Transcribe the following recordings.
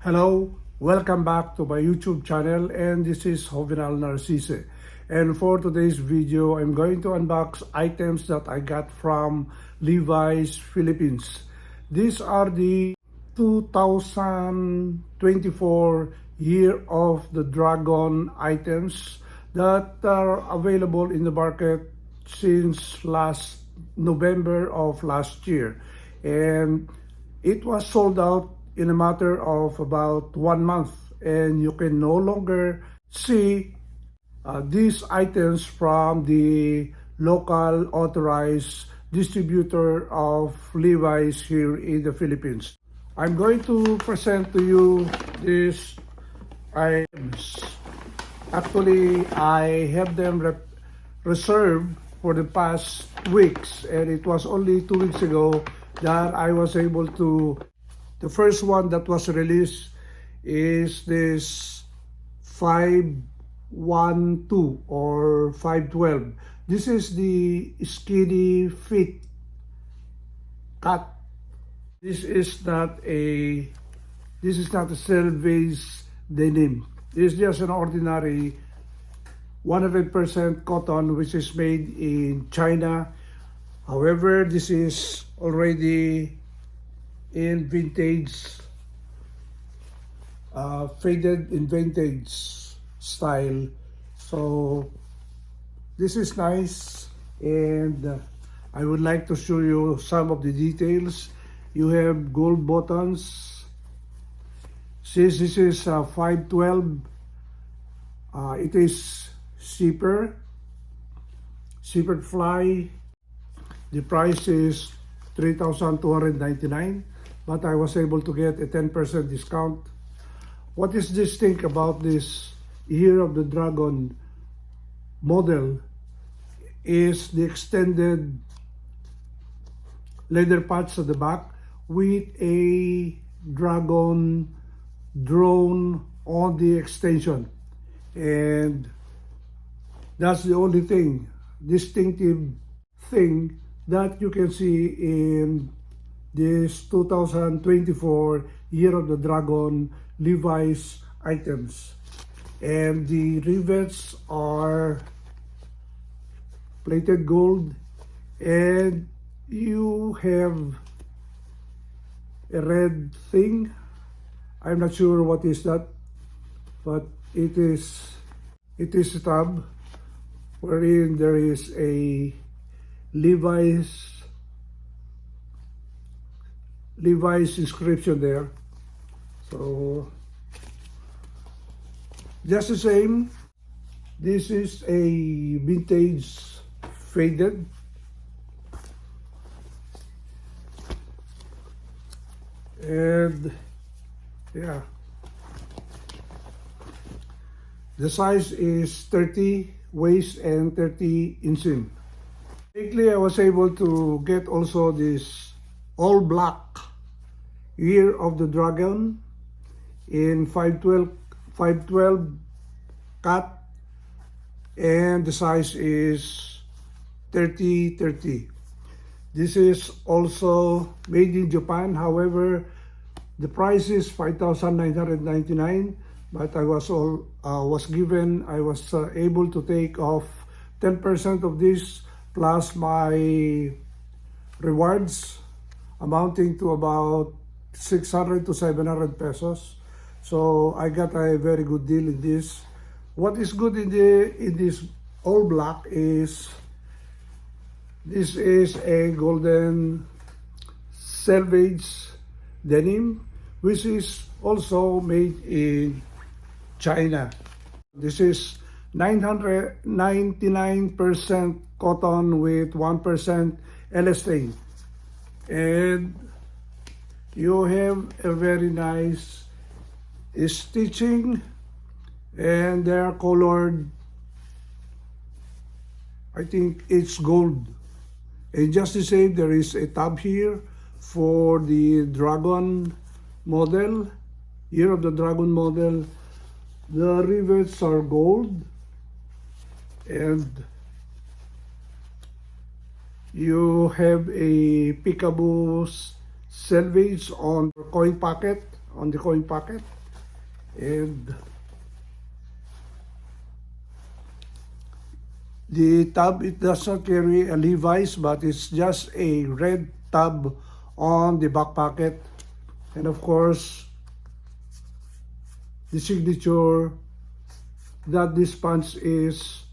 Hello, welcome back to my YouTube channel, and this is Jovenal Narcisse. And for today's video, I'm going to unbox items that I got from Levi's Philippines. These are the 2024 Year of the Dragon items that are available in the market since last November of last year. And it was sold out in a matter of about 1 month, and you can no longer see these items from the local authorized distributor of Levi's here in the Philippines. I'm going to present to you these items. Actually, I have them reserved for the past weeks, and it was only 2 weeks ago that I was able to. The first one that was released is this 512 or 512. This is the skinny fit cut. This is not a LEVI'S denim. This is just an ordinary 100% cotton, which is made in China. However, this is already in vintage, faded in vintage style. So this is nice, and I would like to show you some of the details. You have gold buttons. Since this is 512, it is zippered fly. The price is $3,299, but I was able to get a 10% discount. What is distinct about this Year of the Dragon model is the extended leather patch at the back with a dragon drawn on the extension, and that's the only distinctive thing that you can see in this 2024 Year of the Dragon Levi's items. And the rivets are plated gold, and you have a red thing. I'm not sure what is that, but it is a tab wherein there is a Levi's inscription there. So just the same, this is a vintage faded, and yeah, the size is 30 waist and 30 inseam. Lately, I was able to get also this all black Year of the Dragon in 512 cut, and the size is 30. This is also made in Japan. However, the price is $5,999, but I was able to take off 10% of this plus my rewards, amounting to about 600 to 700 pesos. So I got a very good deal in this. What is good in this all black is this is a golden selvage denim, which is also made in China. This is 999% cotton with 1% elastane, and you have a very nice stitching, and they are colored, I think it's gold. And just the same, there is a tab here for the dragon model, Year of the Dragon model. The rivets are gold, and you have a peekaboo selvage on coin pocket. on the coin pocket, and the tab, it does not carry a Levi's, but it's just a red tab on the back pocket. And of course, the signature that this pants is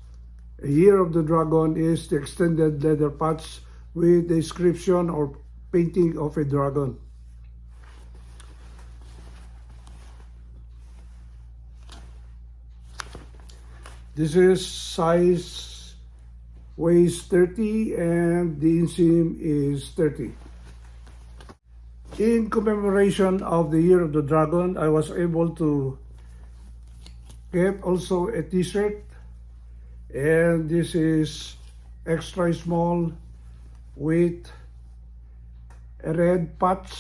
a Year of the Dragon is the extended leather patch with the inscription or painting of a dragon. This is size waist 30 and the inseam is 30. In commemoration of the Year of the Dragon, I was able to get also a t-shirt, and this is extra small with a red patch.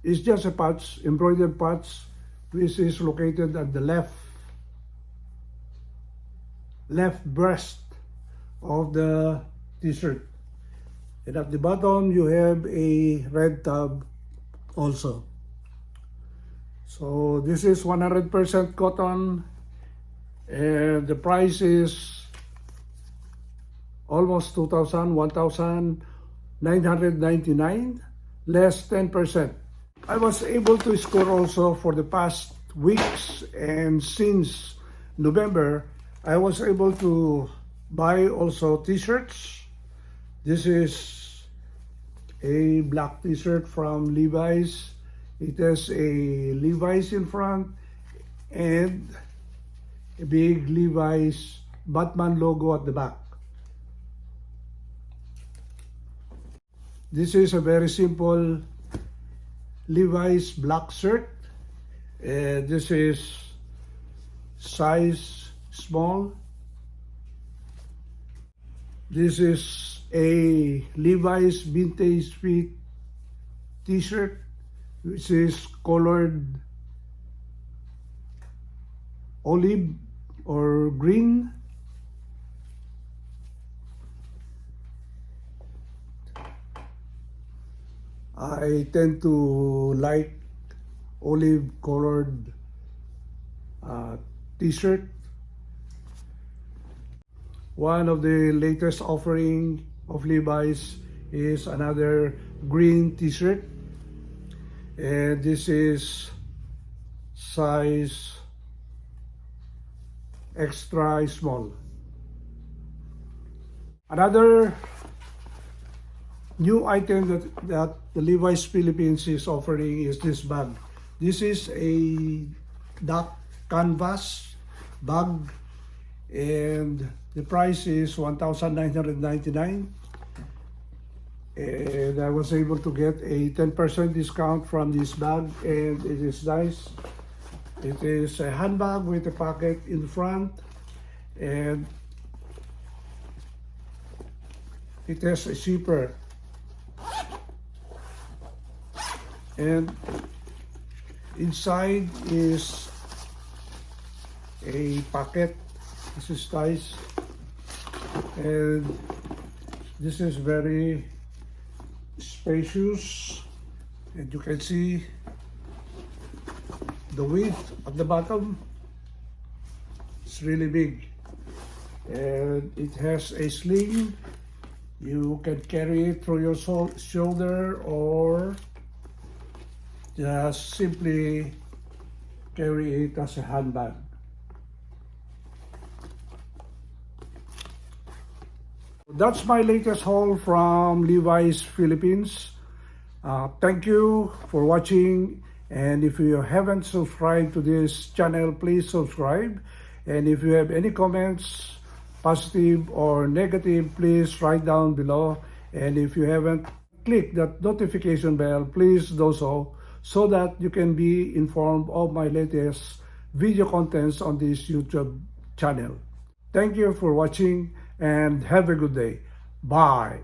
It's just a patch, embroidered patch, which is located at the left breast of the t-shirt. And at the bottom, you have a red tab also. So this is 100% cotton, and the price is almost 1,999, less 10%. I was able to score also for the past weeks, and since November, I was able to buy also t-shirts. This is a black t-shirt from Levi's. It has a Levi's in front and a big Levi's Batman logo at the back. This is a very simple Levi's black shirt. This is size small. This is a Levi's vintage fit t-shirt, which is colored olive or green. I tend to like olive colored t-shirt. One of the latest offering of Levi's is another green t-shirt, and this is size extra small. Another new item that the Levi's Philippines is offering is this bag. This is a dark canvas bag, and the price is 1,999, and I was able to get a 10% discount from this bag, and it is nice. It is a handbag with a pocket in front, and it has a zipper, and inside is a pocket. This is nice, and this is very spacious, and you can see the width at the bottom. It's really big, and it has a sling. You can carry it through your shoulder, or just simply carry it as a handbag. That's my latest haul from Levi's Philippines. Thank you for watching, and if you haven't subscribed to this channel, please subscribe. And if you have any comments, positive or negative, please write down below. And if you haven't clicked that notification bell, please do so that you can be informed of my latest video contents on this YouTube channel. Thank you for watching, and have a good day. Bye.